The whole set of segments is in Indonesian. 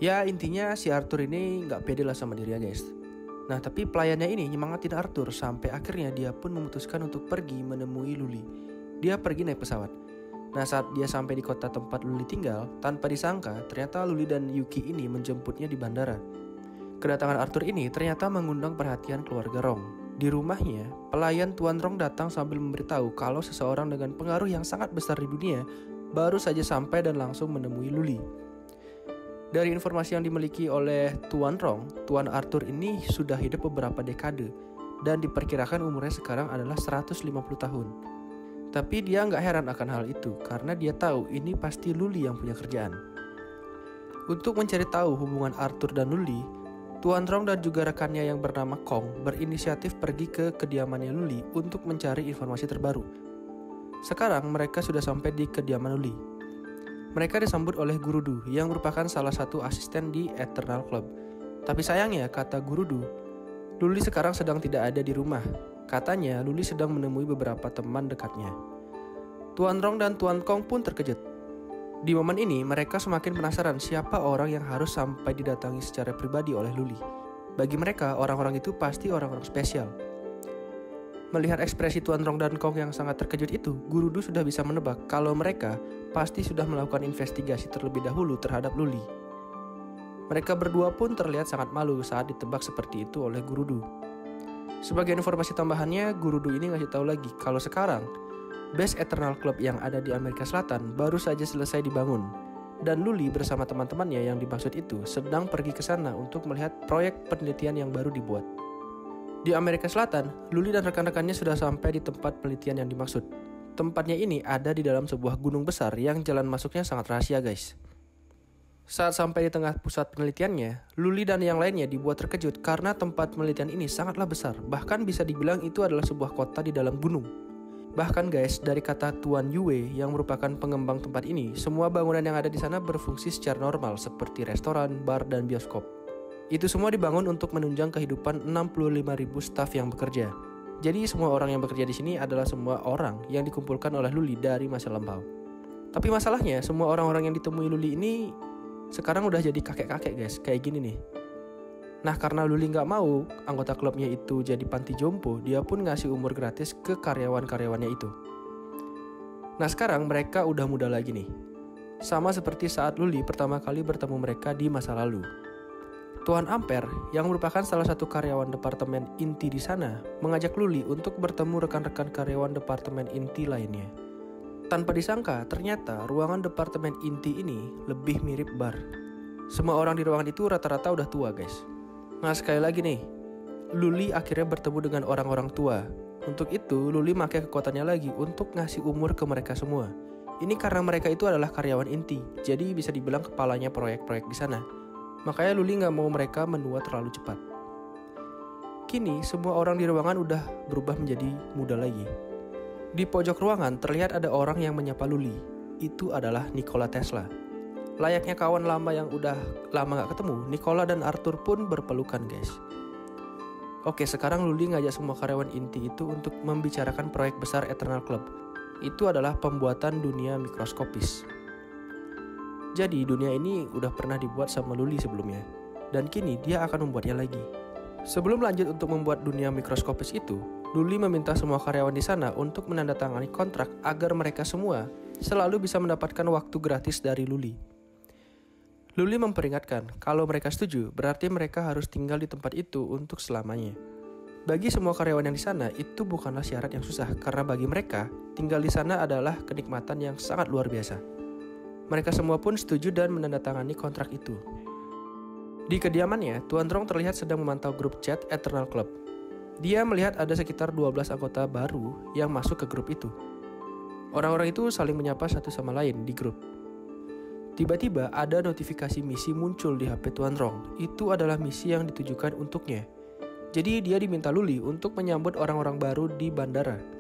Ya intinya si Arthur ini nggak pede lah sama dirinya guys. Nah tapi pelayannya ini nyemangatin Arthur sampai akhirnya dia pun memutuskan untuk pergi menemui Luli. Dia pergi naik pesawat. Nah saat dia sampai di kota tempat Luli tinggal, tanpa disangka ternyata Luli dan Yuki ini menjemputnya di bandara. Kedatangan Arthur ini ternyata mengundang perhatian keluarga Rong. Di rumahnya, pelayan Tuan Rong datang sambil memberitahu kalau seseorang dengan pengaruh yang sangat besar di dunia baru saja sampai dan langsung menemui Luli. Dari informasi yang dimiliki oleh Tuan Rong, Tuan Arthur ini sudah hidup beberapa dekade dan diperkirakan umurnya sekarang adalah 150 tahun. Tapi dia nggak heran akan hal itu karena dia tahu ini pasti Luli yang punya kerjaan. Untuk mencari tahu hubungan Arthur dan Luli, Tuan Rong dan juga rekannya yang bernama Kong berinisiatif pergi ke kediamannya Luli untuk mencari informasi terbaru. Sekarang mereka sudah sampai di kediaman Luli. Mereka disambut oleh Guru Du yang merupakan salah satu asisten di Eternal Club. Tapi sayangnya, kata Guru Du, Luli sekarang sedang tidak ada di rumah. Katanya Luli sedang menemui beberapa teman dekatnya. Tuan Rong dan Tuan Kong pun terkejut. Di momen ini, mereka semakin penasaran siapa orang yang harus sampai didatangi secara pribadi oleh Luli. Bagi mereka, orang-orang itu pasti orang-orang spesial. Melihat ekspresi Tuan Rong dan Kong yang sangat terkejut itu, Guru Du sudah bisa menebak kalau mereka pasti sudah melakukan investigasi terlebih dahulu terhadap Luli. Mereka berdua pun terlihat sangat malu saat ditebak seperti itu oleh Guru Du. Sebagai informasi tambahannya, Guru Du ini ngasih tahu lagi kalau sekarang base Eternal Club yang ada di Amerika Selatan baru saja selesai dibangun. Dan Luli bersama teman-temannya yang dimaksud itu sedang pergi ke sana untuk melihat proyek penelitian yang baru dibuat. Di Amerika Selatan, Luli dan rekan-rekannya sudah sampai di tempat penelitian yang dimaksud. Tempatnya ini ada di dalam sebuah gunung besar yang jalan masuknya sangat rahasia guys. Saat sampai di tengah pusat penelitiannya, Luli dan yang lainnya dibuat terkejut karena tempat penelitian ini sangatlah besar. Bahkan bisa dibilang itu adalah sebuah kota di dalam gunung. Bahkan guys, dari kata Tuan Yue yang merupakan pengembang tempat ini, semua bangunan yang ada di sana berfungsi secara normal seperti restoran, bar, dan bioskop. Itu semua dibangun untuk menunjang kehidupan 65.000 staf yang bekerja. Jadi semua orang yang bekerja di sini adalah semua orang yang dikumpulkan oleh Luli dari masa lampau. Tapi masalahnya, semua orang-orang yang ditemui Luli ini sekarang udah jadi kakek-kakek guys, kayak gini nih. Nah karena Luli nggak mau anggota klubnya itu jadi panti jompo, dia pun ngasih umur gratis ke karyawan-karyawannya itu. Nah sekarang mereka udah muda lagi nih. Sama seperti saat Luli pertama kali bertemu mereka di masa lalu. Tuan Ampere yang merupakan salah satu karyawan departemen inti di sana mengajak Luli untuk bertemu rekan-rekan karyawan departemen inti lainnya. Tanpa disangka, ternyata ruangan departemen inti ini lebih mirip bar. Semua orang di ruangan itu rata-rata udah tua guys. Nah sekali lagi nih, Luli akhirnya bertemu dengan orang-orang tua. Untuk itu, Luli pakai kekuatannya lagi untuk ngasih umur ke mereka semua. Ini karena mereka itu adalah karyawan inti, jadi bisa dibilang kepalanya proyek-proyek di sana. Makanya Luli nggak mau mereka menua terlalu cepat. Kini semua orang di ruangan udah berubah menjadi muda lagi. Di pojok ruangan terlihat ada orang yang menyapa Luli. Itu adalah Nikola Tesla. Layaknya kawan lama yang udah lama nggak ketemu, Nikola dan Arthur pun berpelukan guys. Oke, sekarang Luli ngajak semua karyawan inti itu untuk membicarakan proyek besar Eternal Club. Itu adalah pembuatan dunia mikroskopis. Jadi dunia ini udah pernah dibuat sama Luli sebelumnya, dan kini dia akan membuatnya lagi. Sebelum lanjut untuk membuat dunia mikroskopis itu, Luli meminta semua karyawan di sana untuk menandatangani kontrak agar mereka semua selalu bisa mendapatkan waktu gratis dari Luli. Luli memperingatkan kalau mereka setuju, berarti mereka harus tinggal di tempat itu untuk selamanya. Bagi semua karyawan yang di sana, itu bukanlah syarat yang susah, karena bagi mereka, tinggal di sana adalah kenikmatan yang sangat luar biasa. Mereka semua pun setuju dan menandatangani kontrak itu. Di kediamannya, Tuan Rong terlihat sedang memantau grup chat Eternal Club. Dia melihat ada sekitar 12 anggota baru yang masuk ke grup itu. Orang-orang itu saling menyapa satu sama lain di grup. Tiba-tiba ada notifikasi misi muncul di HP Tuan Rong. Itu adalah misi yang ditujukan untuknya. Jadi dia diminta Luli untuk menyambut orang-orang baru di bandara.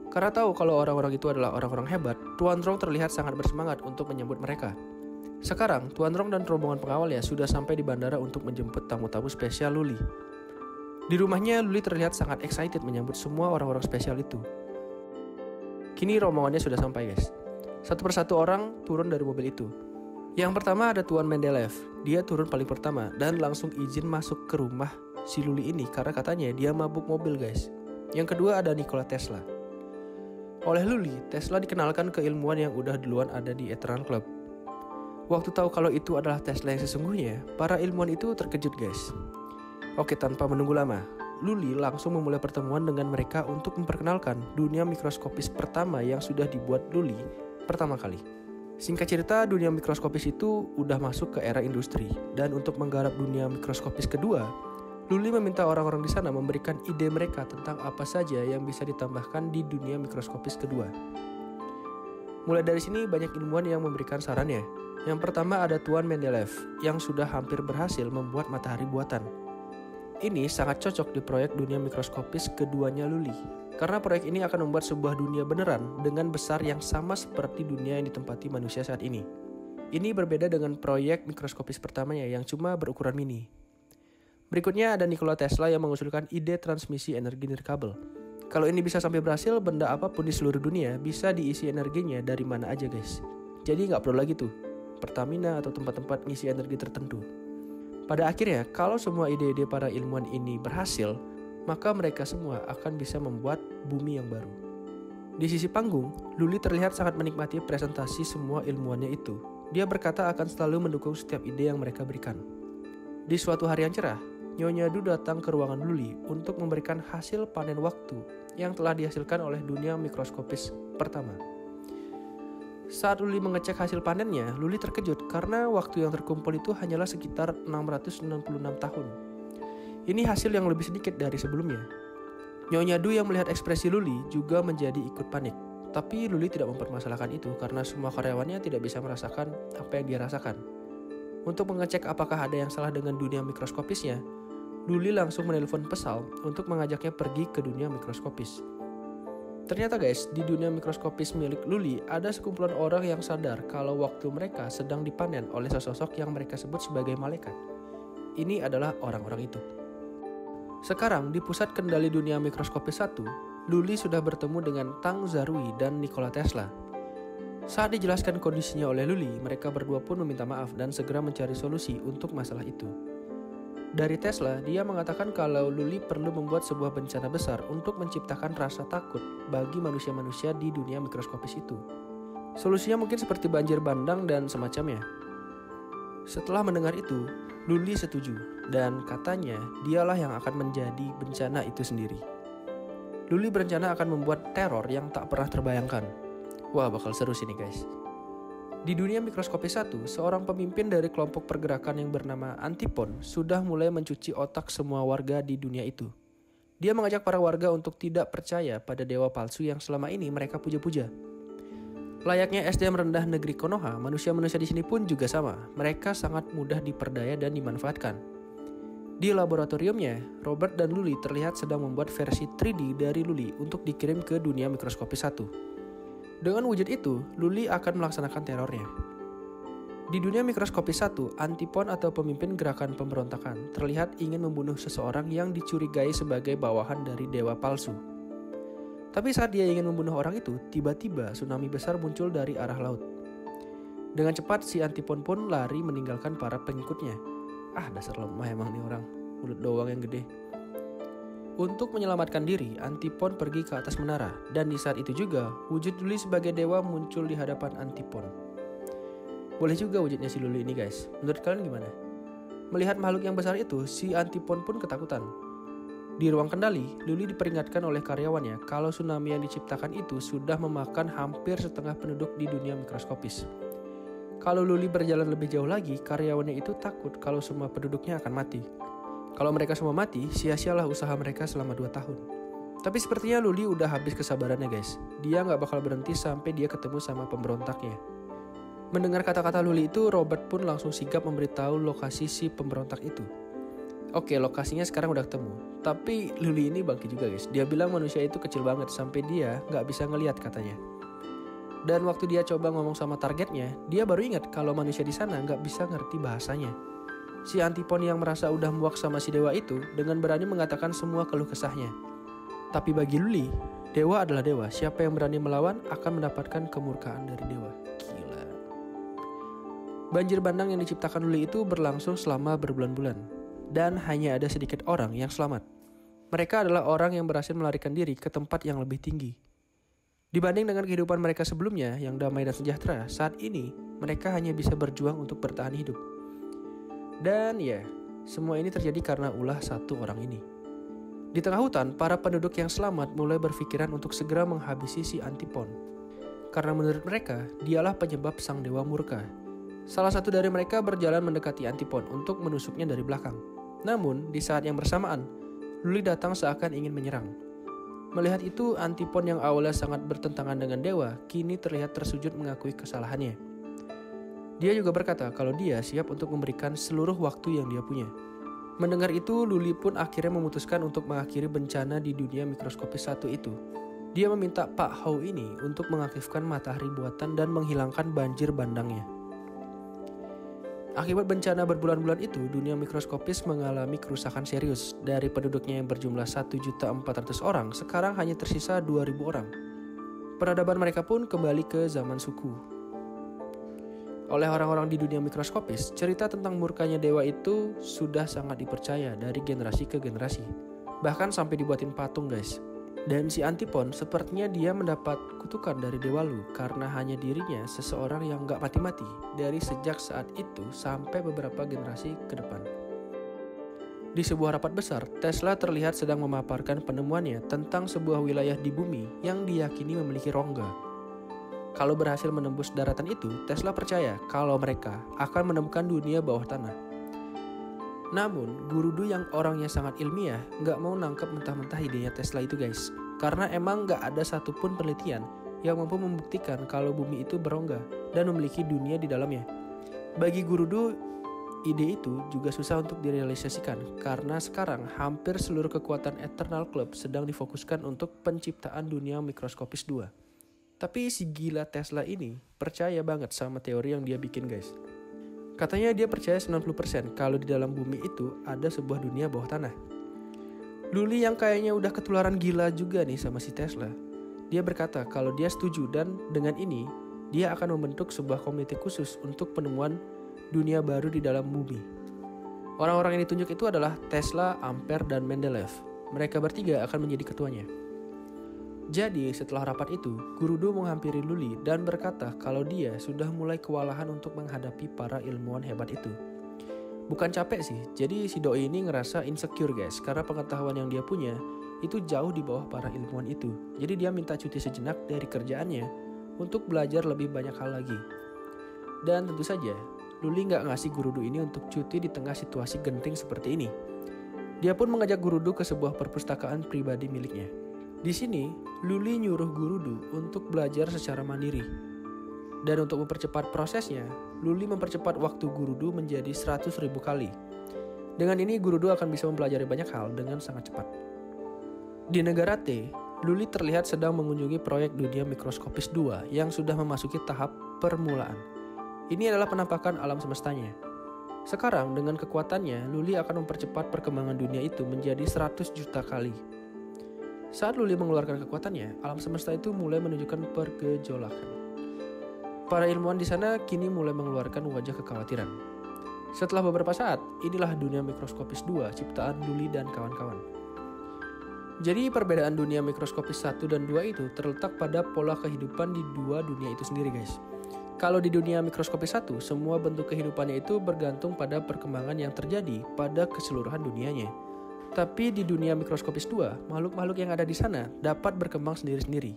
Karena tahu kalau orang-orang itu adalah orang-orang hebat, Tuan Rong terlihat sangat bersemangat untuk menyambut mereka. Sekarang, Tuan Rong dan rombongan pengawalnya sudah sampai di bandara untuk menjemput tamu-tamu spesial Luli. Di rumahnya, Luli terlihat sangat excited menyambut semua orang-orang spesial itu. Kini rombongannya sudah sampai guys. Satu persatu orang turun dari mobil itu. Yang pertama ada Tuan Mendeleev. Dia turun paling pertama dan langsung izin masuk ke rumah si Luli ini karena katanya dia mabuk mobil, guys. Yang kedua ada Nikola Tesla. Oleh Luli, Tesla dikenalkan ke ilmuwan yang udah duluan ada di Eternal Club. Waktu tahu kalau itu adalah Tesla yang sesungguhnya, para ilmuwan itu terkejut, guys. Oke, tanpa menunggu lama, Luli langsung memulai pertemuan dengan mereka untuk memperkenalkan dunia mikroskopis pertama yang sudah dibuat Luli pertama kali. Singkat cerita, dunia mikroskopis itu udah masuk ke era industri, dan untuk menggarap dunia mikroskopis kedua, Luli meminta orang-orang di sana memberikan ide mereka tentang apa saja yang bisa ditambahkan di dunia mikroskopis kedua. Mulai dari sini banyak ilmuwan yang memberikan sarannya. Yang pertama ada Tuan Mendeleev yang sudah hampir berhasil membuat matahari buatan. Ini sangat cocok di proyek dunia mikroskopis keduanya Luli, karena proyek ini akan membuat sebuah dunia beneran dengan besar yang sama seperti dunia yang ditempati manusia saat ini. Ini berbeda dengan proyek mikroskopis pertamanya yang cuma berukuran mini. Berikutnya ada Nikola Tesla yang mengusulkan ide transmisi energi nirkabel. Kalau ini bisa sampai berhasil, benda apapun di seluruh dunia bisa diisi energinya dari mana aja, guys. Jadi nggak perlu lagi tuh Pertamina atau tempat-tempat ngisi energi tertentu. Pada akhirnya, kalau semua ide-ide para ilmuwan ini berhasil, maka mereka semua akan bisa membuat bumi yang baru. Di sisi panggung, Luli terlihat sangat menikmati presentasi semua ilmuwannya itu. Dia berkata akan selalu mendukung setiap ide yang mereka berikan. Di suatu hari yang cerah, Nyonya Du datang ke ruangan Luli untuk memberikan hasil panen waktu yang telah dihasilkan oleh dunia mikroskopis pertama. Saat Luli mengecek hasil panennya, Luli terkejut karena waktu yang terkumpul itu hanyalah sekitar 666 tahun. Ini hasil yang lebih sedikit dari sebelumnya. Nyonya Du yang melihat ekspresi Luli juga menjadi ikut panik. Tapi Luli tidak mempermasalahkan itu karena semua karyawannya tidak bisa merasakan apa yang dia rasakan. Untuk mengecek apakah ada yang salah dengan dunia mikroskopisnya, Luli langsung menelpon Pesal untuk mengajaknya pergi ke dunia mikroskopis. Ternyata guys, di dunia mikroskopis milik Luli ada sekumpulan orang yang sadar kalau waktu mereka sedang dipanen oleh sesosok yang mereka sebut sebagai malaikat. Ini adalah orang-orang itu. Sekarang di pusat kendali dunia mikroskopis 1, Luli sudah bertemu dengan Tang Zarui dan Nikola Tesla. Saat dijelaskan kondisinya oleh Luli, mereka berdua pun meminta maaf dan segera mencari solusi untuk masalah itu. Dari Tesla, dia mengatakan kalau Luli perlu membuat sebuah bencana besar untuk menciptakan rasa takut bagi manusia-manusia di dunia mikroskopis itu. Solusinya mungkin seperti banjir bandang dan semacamnya. Setelah mendengar itu, Luli setuju dan katanya dialah yang akan menjadi bencana itu sendiri. Luli berencana akan membuat teror yang tak pernah terbayangkan. Wah, bakal seru sih nih guys. Di dunia mikroskopis 1, seorang pemimpin dari kelompok pergerakan yang bernama Antipon sudah mulai mencuci otak semua warga di dunia itu. Dia mengajak para warga untuk tidak percaya pada dewa palsu yang selama ini mereka puja-puja. Layaknya SDM rendah negeri Konoha, manusia-manusia di sini pun juga sama. Mereka sangat mudah diperdaya dan dimanfaatkan. Di laboratoriumnya, Robert dan Luli terlihat sedang membuat versi 3D dari Luli untuk dikirim ke dunia mikroskopis 1. Dengan wujud itu, Luli akan melaksanakan terornya. Di dunia mikroskopis 1, Antipon atau pemimpin gerakan pemberontakan terlihat ingin membunuh seseorang yang dicurigai sebagai bawahan dari dewa palsu. Tapi saat dia ingin membunuh orang itu, tiba-tiba tsunami besar muncul dari arah laut. Dengan cepat si Antipon pun lari meninggalkan para pengikutnya. Dasar lemah emang nih orang, mulut doang yang gede. Untuk menyelamatkan diri, Antipon pergi ke atas menara, dan di saat itu juga, wujud Luli sebagai dewa muncul di hadapan Antipon. Boleh juga wujudnya si Luli ini guys, menurut kalian gimana? Melihat makhluk yang besar itu, si Antipon pun ketakutan. Di ruang kendali, Luli diperingatkan oleh karyawannya kalau tsunami yang diciptakan itu sudah memakan hampir setengah penduduk di dunia mikroskopis. Kalau Luli berjalan lebih jauh lagi, karyawannya itu takut kalau semua penduduknya akan mati. Kalau mereka semua mati, sia-sialah usaha mereka selama 2 tahun. Tapi sepertinya Luli udah habis kesabarannya guys. Dia gak bakal berhenti sampai dia ketemu sama pemberontaknya. Mendengar kata-kata Luli itu, Robert pun langsung sigap memberitahu lokasi si pemberontak itu. Oke, lokasinya sekarang udah ketemu. Tapi Luli ini bangkit juga guys. Dia bilang manusia itu kecil banget sampai dia gak bisa ngelihat katanya. Dan waktu dia coba ngomong sama targetnya, dia baru ingat kalau manusia di sana gak bisa ngerti bahasanya. Si Antipon yang merasa udah muak sama si dewa itu dengan berani mengatakan semua keluh kesahnya. Tapi bagi Luli, dewa adalah dewa. Siapa yang berani melawan akan mendapatkan kemurkaan dari dewa. Gila. Banjir bandang yang diciptakan Luli itu berlangsung selama berbulan-bulan, dan hanya ada sedikit orang yang selamat. Mereka adalah orang yang berhasil melarikan diri ke tempat yang lebih tinggi. Dibanding dengan kehidupan mereka sebelumnya yang damai dan sejahtera, saat ini mereka hanya bisa berjuang untuk bertahan hidup. Dan ya, semua ini terjadi karena ulah satu orang ini. Di tengah hutan, para penduduk yang selamat mulai berpikiran untuk segera menghabisi si Antipon. Karena menurut mereka, dialah penyebab sang dewa murka. Salah satu dari mereka berjalan mendekati Antipon untuk menusuknya dari belakang. Namun, di saat yang bersamaan, Luli datang seakan ingin menyerang. Melihat itu, Antipon yang awalnya sangat bertentangan dengan dewa, kini terlihat tersujud mengakui kesalahannya. Dia juga berkata kalau dia siap untuk memberikan seluruh waktu yang dia punya. Mendengar itu, Luli pun akhirnya memutuskan untuk mengakhiri bencana di dunia mikroskopis satu itu. Dia meminta Pak Hou ini untuk mengaktifkan matahari buatan dan menghilangkan banjir bandangnya. Akibat bencana berbulan-bulan itu, dunia mikroskopis mengalami kerusakan serius. Dari penduduknya yang berjumlah 1.400.000 orang, sekarang hanya tersisa 2.000 orang. Peradaban mereka pun kembali ke zaman suku. Oleh orang-orang di dunia mikroskopis, cerita tentang murkanya dewa itu sudah sangat dipercaya dari generasi ke generasi. Bahkan sampai dibuatin patung, guys. Dan si Antipon sepertinya dia mendapat kutukan dari Dewa Lu karena hanya dirinya seseorang yang gak mati-mati dari sejak saat itu sampai beberapa generasi ke depan. Di sebuah rapat besar, Tesla terlihat sedang memaparkan penemuannya tentang sebuah wilayah di bumi yang diyakini memiliki rongga. Kalau berhasil menembus daratan itu, Tesla percaya kalau mereka akan menemukan dunia bawah tanah. Namun, Gurudu yang orangnya sangat ilmiah nggak mau nangkep mentah-mentah idenya Tesla itu, guys. Karena emang nggak ada satupun penelitian yang mampu membuktikan kalau bumi itu berongga dan memiliki dunia di dalamnya. Bagi Gurudu, ide itu juga susah untuk direalisasikan karena sekarang hampir seluruh kekuatan Eternal Club sedang difokuskan untuk penciptaan dunia mikroskopis 2. Tapi si gila Tesla ini percaya banget sama teori yang dia bikin, guys. Katanya dia percaya 90% kalau di dalam bumi itu ada sebuah dunia bawah tanah. Luli yang kayaknya udah ketularan gila juga nih sama si Tesla. Dia berkata kalau dia setuju dan dengan ini dia akan membentuk sebuah komite khusus untuk penemuan dunia baru di dalam bumi. Orang-orang yang ditunjuk itu adalah Tesla, Ampere, dan Mendeleev. Mereka bertiga akan menjadi ketuanya. Jadi setelah rapat itu, Gurudu menghampiri Luli dan berkata kalau dia sudah mulai kewalahan untuk menghadapi para ilmuwan hebat itu. Bukan capek sih, jadi si doi ini ngerasa insecure, guys, karena pengetahuan yang dia punya itu jauh di bawah para ilmuwan itu. Jadi dia minta cuti sejenak dari kerjaannya untuk belajar lebih banyak hal lagi. Dan tentu saja, Luli gak ngasih Gurudu ini untuk cuti di tengah situasi genting seperti ini. Dia pun mengajak Gurudu ke sebuah perpustakaan pribadi miliknya. Di sini, Luli nyuruh Gurudu untuk belajar secara mandiri. Dan untuk mempercepat prosesnya, Luli mempercepat waktu Gurudu menjadi 100.000 kali. Dengan ini, Gurudu akan bisa mempelajari banyak hal dengan sangat cepat. Di negara T, Luli terlihat sedang mengunjungi proyek dunia mikroskopis 2 yang sudah memasuki tahap permulaan. Ini adalah penampakan alam semestanya. Sekarang, dengan kekuatannya, Luli akan mempercepat perkembangan dunia itu menjadi 100 juta kali. Saat Luli mengeluarkan kekuatannya, alam semesta itu mulai menunjukkan pergejolakan. Para ilmuwan di sana kini mulai mengeluarkan wajah kekhawatiran. Setelah beberapa saat, inilah dunia mikroskopis 2 ciptaan Luli dan kawan-kawan. Jadi perbedaan dunia mikroskopis 1 dan 2 itu terletak pada pola kehidupan di dua dunia itu sendiri, guys. Kalau di dunia mikroskopis 1, semua bentuk kehidupannya itu bergantung pada perkembangan yang terjadi pada keseluruhan dunianya. Tapi di dunia mikroskopis 2, makhluk-makhluk yang ada di sana dapat berkembang sendiri-sendiri.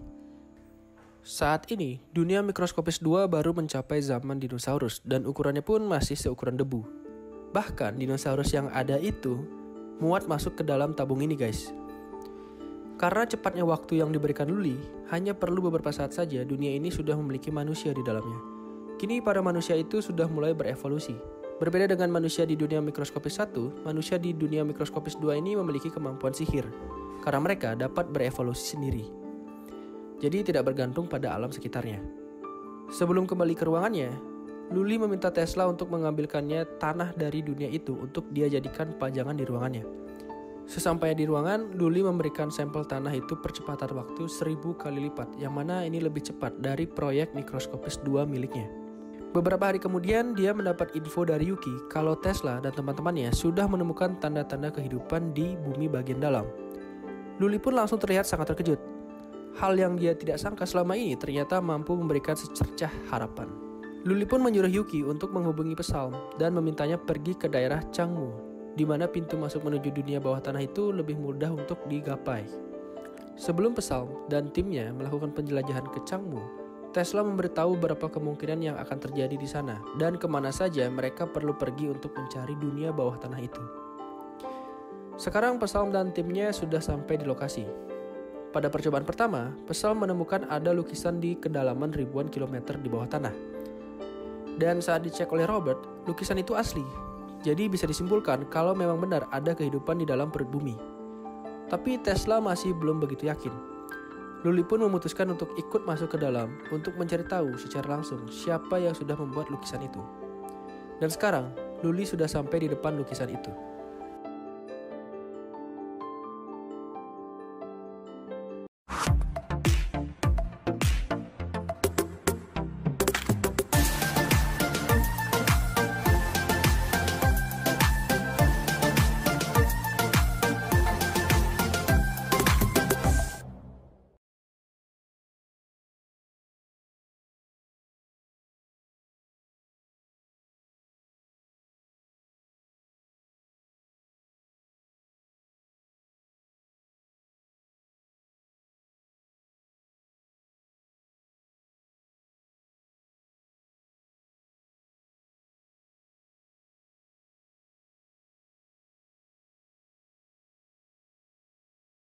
Saat ini, dunia mikroskopis 2 baru mencapai zaman dinosaurus dan ukurannya pun masih seukuran debu. Bahkan dinosaurus yang ada itu muat masuk ke dalam tabung ini, guys. Karena cepatnya waktu yang diberikan Luli, hanya perlu beberapa saat saja dunia ini sudah memiliki manusia di dalamnya. Kini para manusia itu sudah mulai berevolusi. Berbeda dengan manusia di dunia mikroskopis 1, manusia di dunia mikroskopis 2 ini memiliki kemampuan sihir, karena mereka dapat berevolusi sendiri. Jadi tidak bergantung pada alam sekitarnya. Sebelum kembali ke ruangannya, Luli meminta Tesla untuk mengambilkannya tanah dari dunia itu untuk dia jadikan pajangan di ruangannya. Sesampainya di ruangan, Luli memberikan sampel tanah itu percepatan waktu 1000 kali lipat, yang mana ini lebih cepat dari proyek mikroskopis 2 miliknya. Beberapa hari kemudian dia mendapat info dari Yuki kalau Tesla dan teman-temannya sudah menemukan tanda-tanda kehidupan di bumi bagian dalam. Luli pun langsung terlihat sangat terkejut. Hal yang dia tidak sangka selama ini ternyata mampu memberikan secercah harapan. Luli pun menyuruh Yuki untuk menghubungi Psalm dan memintanya pergi ke daerah Changmu, di mana pintu masuk menuju dunia bawah tanah itu lebih mudah untuk digapai. Sebelum Psalm dan timnya melakukan penjelajahan ke Changmu, Tesla memberitahu beberapa kemungkinan yang akan terjadi di sana dan kemana saja mereka perlu pergi untuk mencari dunia bawah tanah itu. Sekarang Psalm dan timnya sudah sampai di lokasi. Pada percobaan pertama, Psalm menemukan ada lukisan di kedalaman ribuan kilometer di bawah tanah. Dan saat dicek oleh Robert, lukisan itu asli. Jadi bisa disimpulkan kalau memang benar ada kehidupan di dalam perut bumi. Tapi Tesla masih belum begitu yakin. Luli pun memutuskan untuk ikut masuk ke dalam untuk mencari tahu secara langsung siapa yang sudah membuat lukisan itu. Dan sekarang, Luli sudah sampai di depan lukisan itu.